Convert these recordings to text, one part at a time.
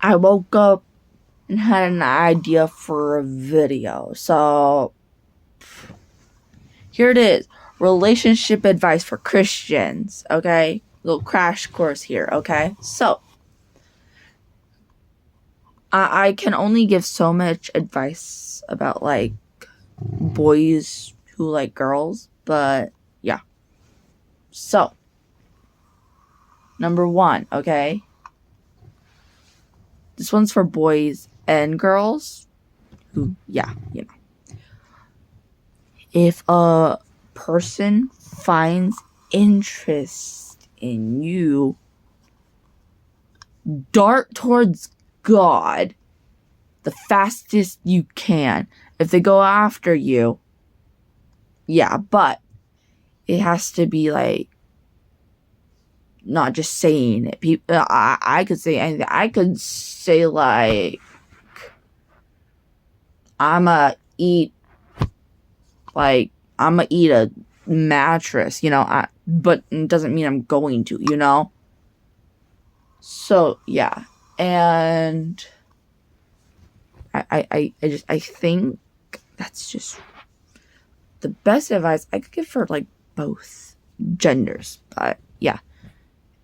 I woke up and had an idea for a video. So here it is. Relationship advice for Christians, okay? Little crash course here, okay? So I can only give so much advice about like boys who like girls, but yeah. So number 1, okay? This one's for boys and girls who, yeah, you know. If a person finds interest in you, dart towards God the fastest you can. If they go after you, yeah, but it has to be like not just saying it. People, I could say anything. I could say like, I'ma eat a mattress, you know. But it doesn't mean I'm going to, you know. So yeah, and I think that's just the best advice I could give for like both genders. But yeah.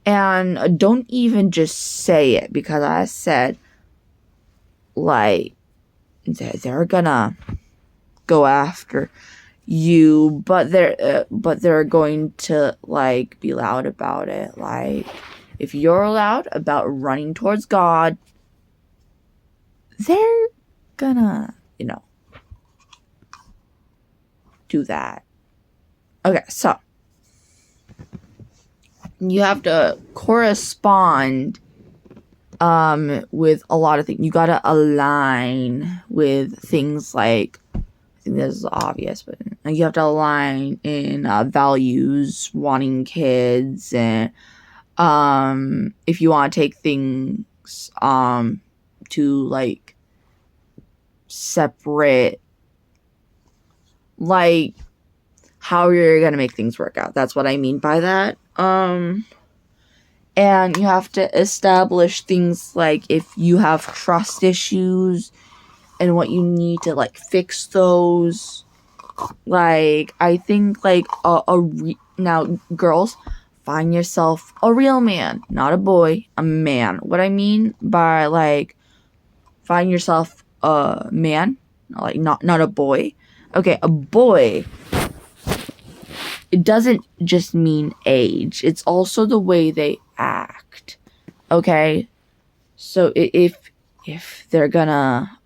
And don't even just say it, because I said like they're gonna go after you, but they're going to like be loud about it. Like if you're loud about running towards God, they're gonna, you know, do that. Okay, so you have to correspond with a lot of things. You gotta align with things like, I think this is obvious, but you have to align in values, wanting kids, and if you want to take things to like separate, like how you're gonna make things work out. That's what I mean by that. And you have to establish things like if you have trust issues and what you need to like fix those. Like I think like now girls, find yourself a real man, not a boy, a man. What I mean by like find yourself a man, like not a boy. Okay, a boy, it doesn't just mean age. It's also the way they act. Okay? So if they're gonna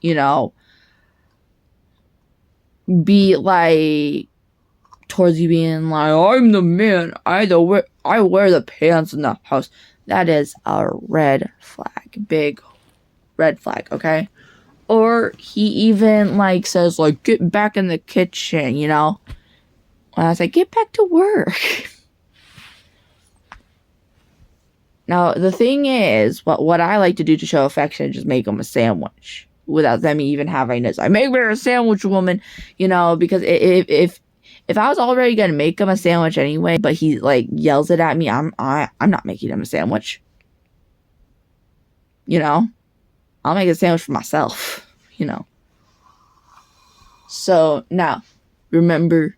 you know, be like towards you being like, I'm the man, I wear the pants in the house, that is a red flag. Big red flag, okay? Or he even like says like, get back in the kitchen, you know? When I say get back to work. Now the thing is, what I like to do to show affection is just make them a sandwich without them even having this. I make her a sandwich, woman, you know, because if I was already gonna make him a sandwich anyway, but he like yells it at me, I'm not making him a sandwich. You know? I'll make a sandwich for myself, you know. So now, remember,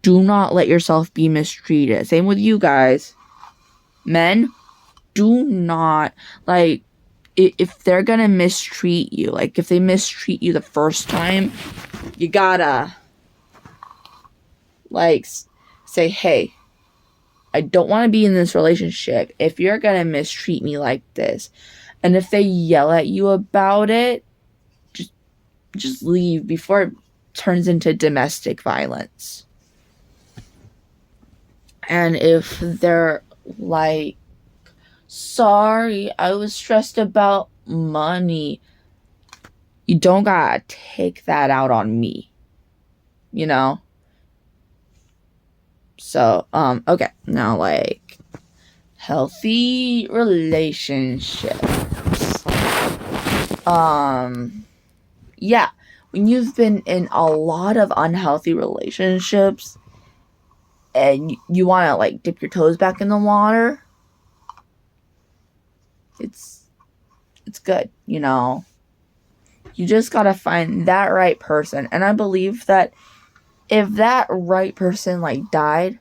do not let yourself be mistreated. Same with you guys. Men, do not, like, if they're gonna mistreat you, like if they mistreat you the first time, you gotta like say, hey, I don't want to be in this relationship if you're gonna mistreat me like this. And if they yell at you about it, just leave before it turns into domestic violence. And if they're like, sorry, I was stressed about money, you don't gotta take that out on me, you know? So, okay, now like healthy relationships. Yeah, when you've been in a lot of unhealthy relationships and you want to like dip your toes back in the water, it's good, you know. You just gotta find that right person. And I believe that if that right person like died,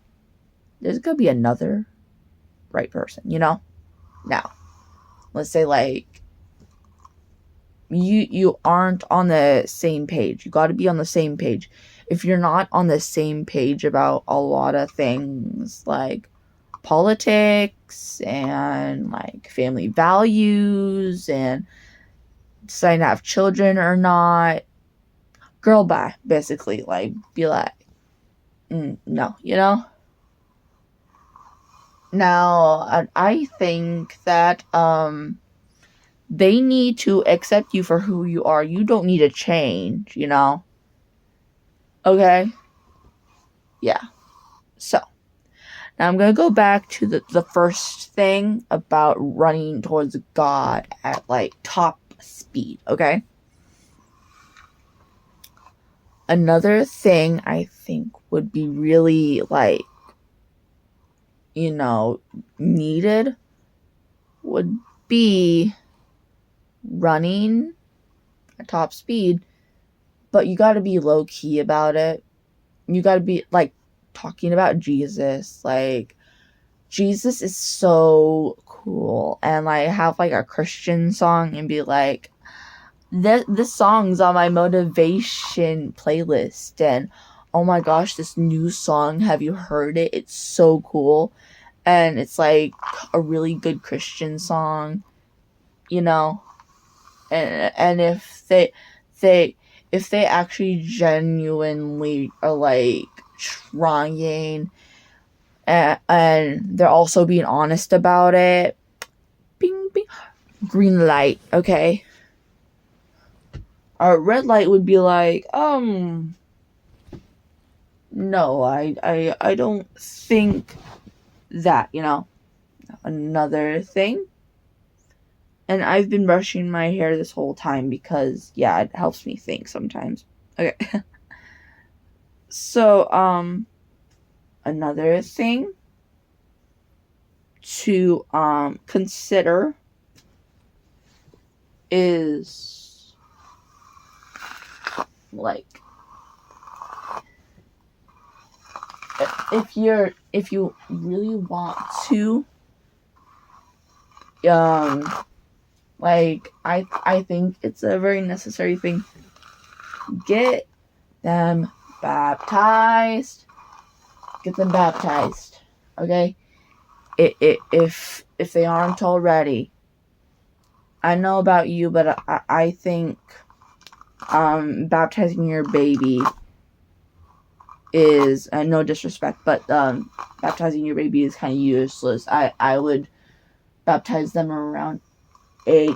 there's gonna be another right person, you know? Now, let's say like you aren't on the same page. You gotta be on the same page. If you're not on the same page about a lot of things like politics and like family values and deciding to have children or not, girl bye, basically. Like, be like, no, you know? Now, I think that, they need to accept you for who you are. You don't need to change, you know? Okay? Yeah. So, now I'm gonna go back to the first thing about running towards God at, like, top speed, okay? Another thing I think would be really, like, you know, needed would be running at top speed, but you gotta be low key about it. You gotta be, like, talking about Jesus. Like, Jesus is so cool. And, like, have, like, a Christian song and be like, this song's on my motivation playlist, and oh my gosh, this new song, have you heard it? It's so cool. And it's like a really good Christian song, you know. And if they actually genuinely are like trying, and they're also being honest about it, bing bing, green light. Okay. A red light would be like, no, I don't think that, you know. Another thing, and I've been brushing my hair this whole time because, yeah, it helps me think sometimes. Okay. So, another thing to, consider is, like, if you really want to, like, I think it's a very necessary thing. Get them baptized. Get them baptized. Okay? If they aren't already. I know about you, but I think baptizing your baby is, no disrespect, but baptizing your baby is kind of useless. I would baptize them around 8,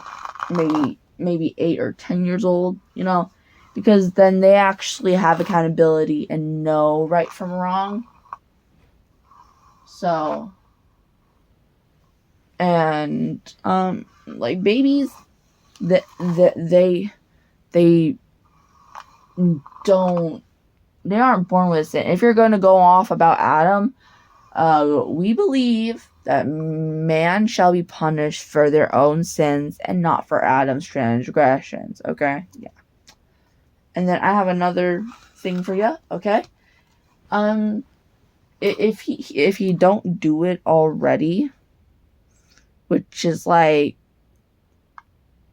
maybe 8 or 10 years old, you know, because then they actually have accountability and know right from wrong. So, and like, babies, they aren't born with sin. If you're going to go off about Adam, we believe that man shall be punished for their own sins and not for Adam's transgressions. Okay? Yeah. And then I have another thing for you. Okay? If you don't do it already, which is like,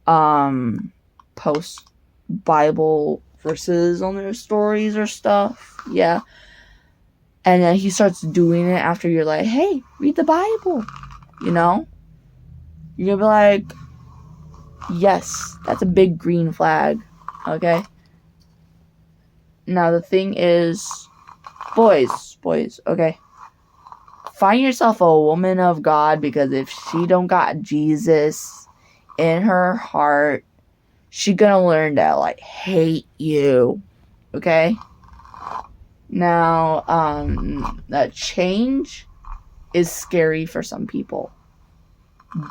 post Bible verses on their stories or stuff. Yeah. And then he starts doing it after you're like, hey, read the Bible. You know? You're gonna be like, yes, that's a big green flag. Okay? Now the thing is, boys, okay? Find yourself a woman of God, because if she don't got Jesus in her heart, she gonna learn to, like, hate you. Okay? Now, that change is scary for some people.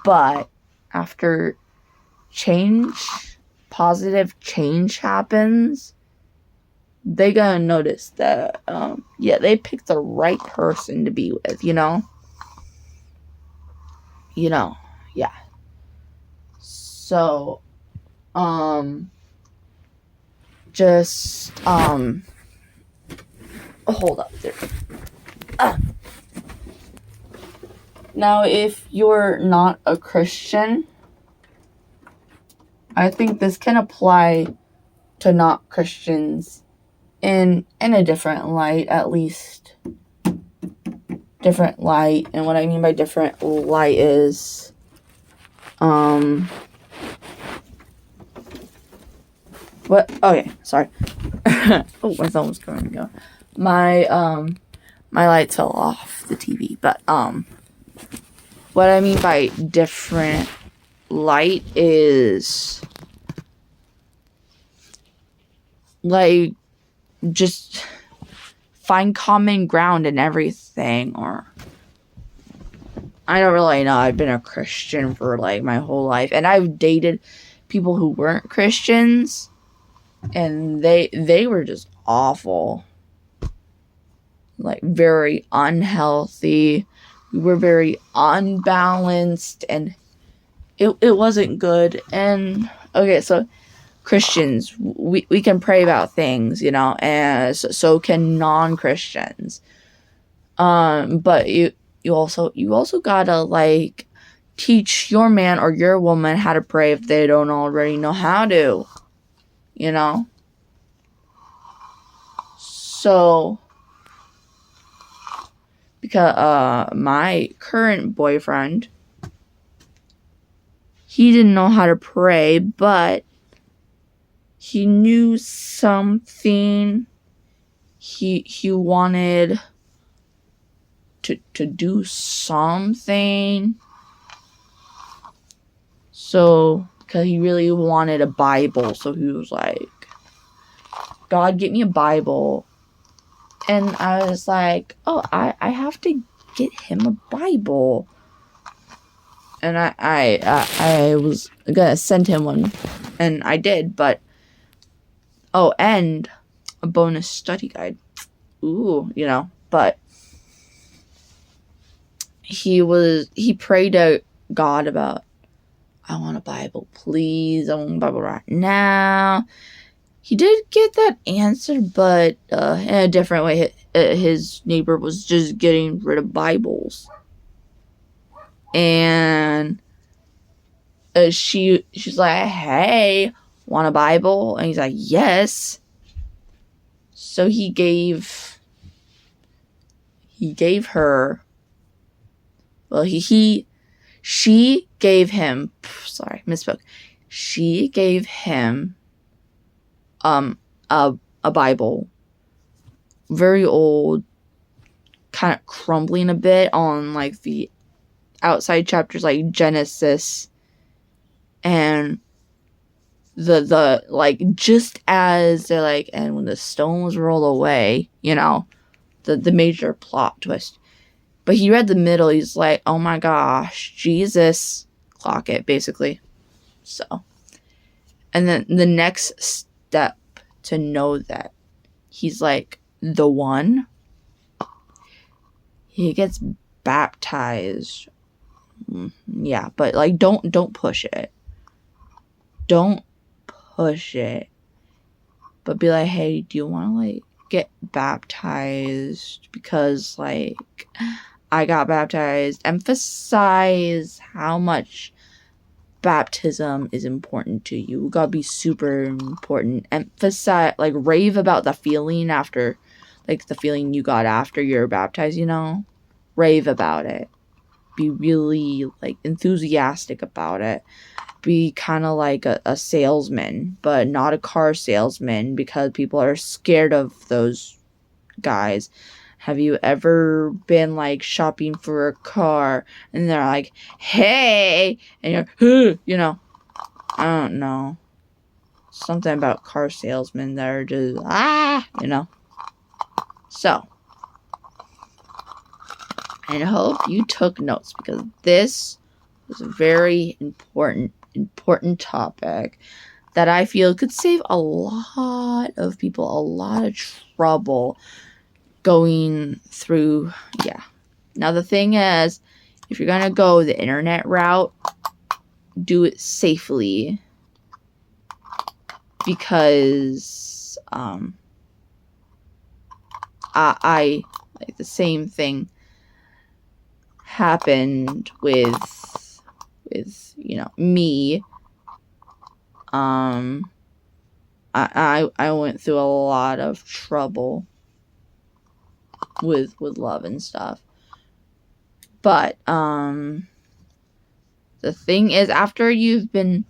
But after positive change happens, they gonna notice that, yeah, they picked the right person to be with, you know? Yeah. So, just, hold up there. Now, if you're not a Christian, I think this can apply to not Christians in a different light, at least. Different light. And what I mean by different light is, what? Okay, sorry. Oh, my phone was going to go. My lights fell off the TV. But, what I mean by different light is, like, just find common ground in everything, or I don't really know. I've been a Christian for, like, my whole life, and I've dated people who weren't Christians, and they were just awful. Like, very unhealthy. We were very unbalanced, and it wasn't good. And, okay, so Christians, we can pray about things, you know, and so can non-Christians. But you also gotta, like, teach your man or your woman how to pray if they don't already know how to, you know? So, because, my current boyfriend, he didn't know how to pray, but he knew something. He wanted to do something. So, because he really wanted a Bible, so he was like, God, get me a Bible. And I was like, oh, I have to get him a Bible. And I was gonna send him one, and I did, but, oh, and a bonus study guide. Ooh, you know, but he prayed to God about, I want a Bible, please. I want a Bible right now. He did get that answer, but in a different way. His neighbor was just getting rid of Bibles. And she's like, hey, want a Bible? And he's like, yes. So he gave her, well, she gave him, sorry, misspoke. She gave him a Bible, very old, kind of crumbling a bit on, like, the outside chapters, like Genesis, and the like, just as they're like, and when the stone was rolled away, you know, the major plot twist. But he read the middle. He's like, oh my gosh, Jesus, clock it, basically. So, and then the next step to know that he's, like, the one, he gets baptized. Yeah, but, like, don't push it. Don't push it. But be like, hey, do you want to, like, get baptized? Because, like, I got baptized. Emphasize how much baptism is important to you. It gotta be super important. Emphasize, like, rave about the feeling after, like, the feeling you got after you're baptized, you know? Rave about it. Be really, like, enthusiastic about it. Be kind of like a salesman, but not a car salesman, because people are scared of those guys. Have you ever been, like, shopping for a car and they're like, hey, and you're, huh, you know, I don't know. Something about car salesmen that are just, you know. So, I hope you took notes, because this was a very important topic that I feel could save a lot of people a lot of trouble going through. Yeah. Now the thing is, if you're gonna go the internet route, do it safely, because I like the same thing happened with me. I went through a lot of trouble with love and stuff. But the thing is, after you've been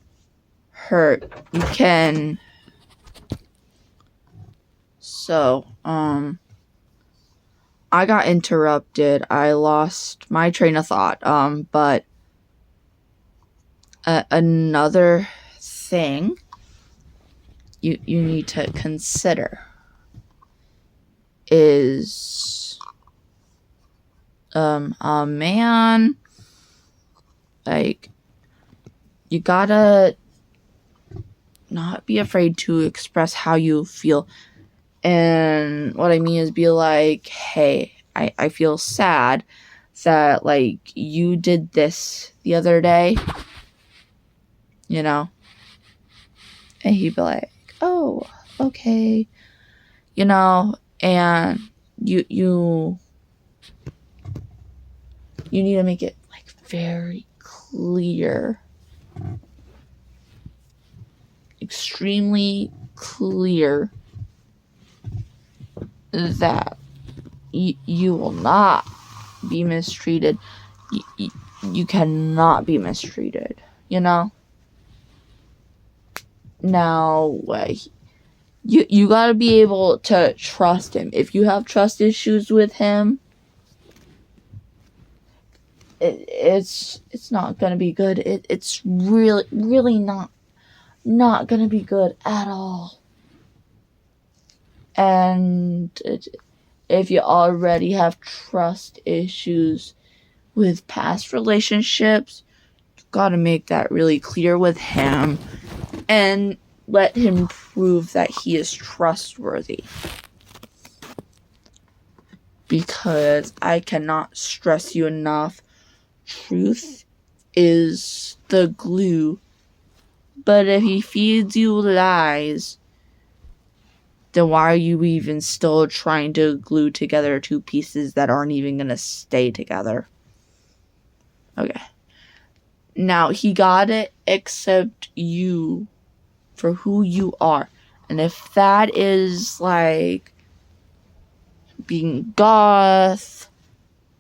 hurt, you can. So, I got interrupted. I lost my train of thought. But another thing you need to consider is a man, like, you gotta not be afraid to express how you feel. And what I mean is, be like, hey, I feel sad that, like, you did this the other day, and he'd be like, oh, okay, and you need to make it, like, very clear, extremely clear, that you will not be mistreated. You cannot be mistreated, Now, you gotta be able to trust him. If you have trust issues with him, it's not gonna be good. It's really not gonna be good at all. And if you already have trust issues with past relationships, you gotta make that really clear with him and let him prove that he is trustworthy. Because I cannot stress you enough, truth is the glue. But if he feeds you lies, then why are you even still trying to glue together two pieces that aren't even going to stay together? Okay. Now, he gotta accept you for who you are. And if that is, like, being goth,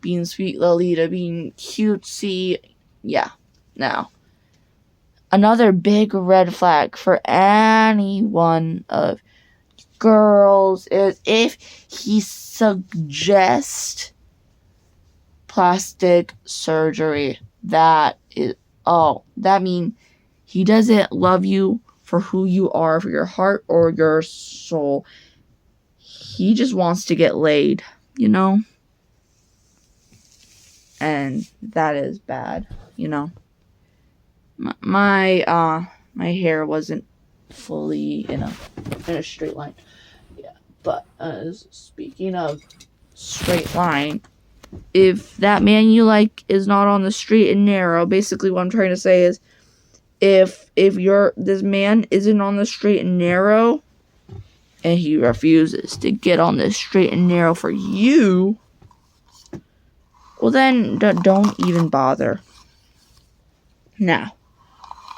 being sweet Lolita, being cutesy, yeah. Now, another big red flag for any one of girls is if he suggests plastic surgery. That means he doesn't love you for who you are, for your heart or your soul. He just wants to get laid, and that is bad, My hair wasn't fully in a straight line. Yeah, but speaking of straight line, if that man you like is not on the straight and narrow, basically what I'm trying to say is, if this man isn't on the straight and narrow, and he refuses to get on the straight and narrow for you, well then don't even bother. Now,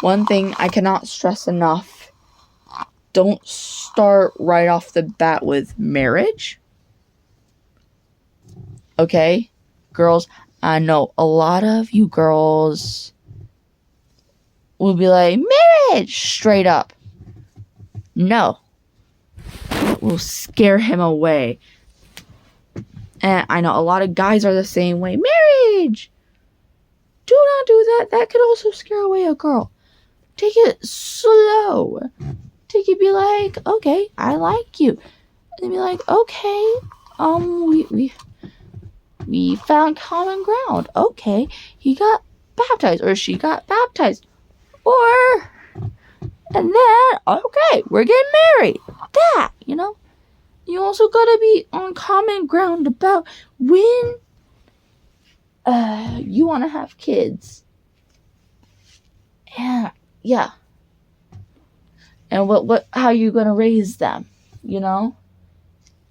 one thing I cannot stress enough: don't start right off the bat with marriage. Okay? Girls, I know a lot of you girls will be like, marriage! Straight up. No. It will scare him away. And I know a lot of guys are the same way. Marriage! Do not do that. That could also scare away a girl. Take it slow. Be like, okay, I like you. And then be like, okay, we found common ground. Okay, he got baptized or she got baptized. And then, okay, we're getting married. That, You also gotta be on common ground about when you want to have kids. And yeah. And how are you gonna raise them? You know?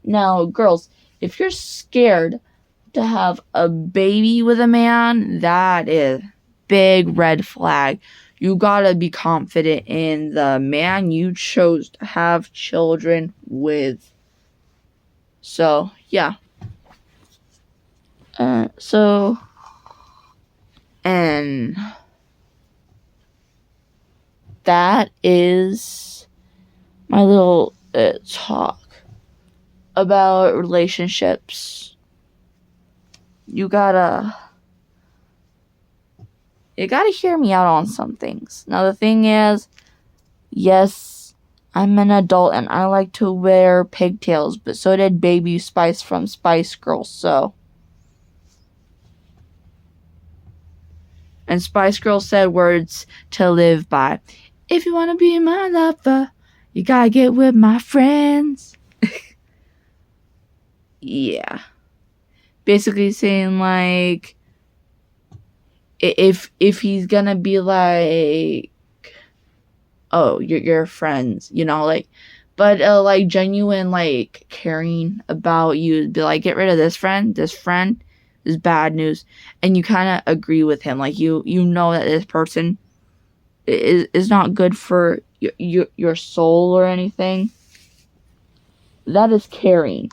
Now, girls, if you're scared to have a baby with a man, that is big red flag. You gotta be confident in the man you chose to have children with. So, yeah. And that is my little talk about relationships. You gotta hear me out on some things. Now the thing is, yes, I'm an adult and I like to wear pigtails, but so did Baby Spice from Spice Girls, so. And Spice Girls said words to live by. If you wanna be my lover, you gotta get with my friends. Yeah. Basically saying like, if he's gonna be like, oh, you're friends, you know, like, but like genuine like caring about you, be like, get rid of this friend is bad news, and you kind of agree with him, like you know that this person is not good for your soul or anything. That is caring.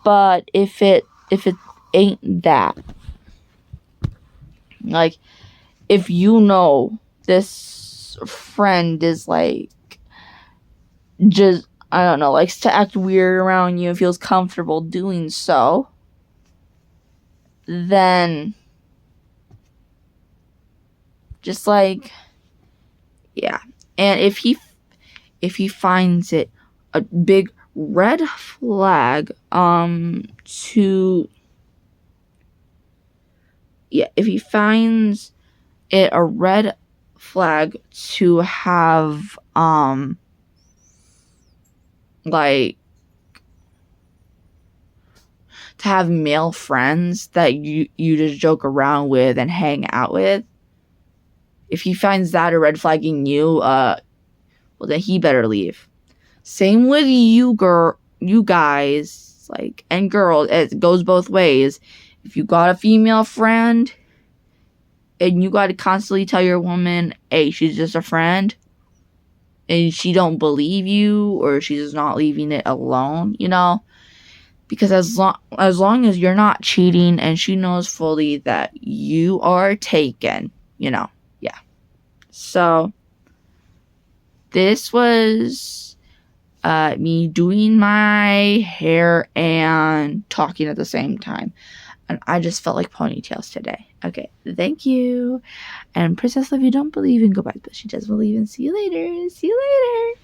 But if it ain't that, like, if you know this friend is like, just, I don't know, likes to act weird around you and feels comfortable doing so, then just like, yeah. And if he finds it a big red flag, if he finds it a red flag to have, like, to have male friends that you just joke around with and hang out with, if he finds that a red flag in you, well, then he better leave. Same with you guys, like, and girls, it goes both ways. If you got a female friend and you got to constantly tell your woman, hey, she's just a friend, and she don't believe you, or she's just not leaving it alone, you know, because as long as you're not cheating and she knows fully that you are taken, you know, yeah. So this was me doing my hair and talking at the same time, and I just felt like ponytails today. Okay, thank you. And Princess Olivia don't believe in goodbyes, but she does believe in see you later. See you later.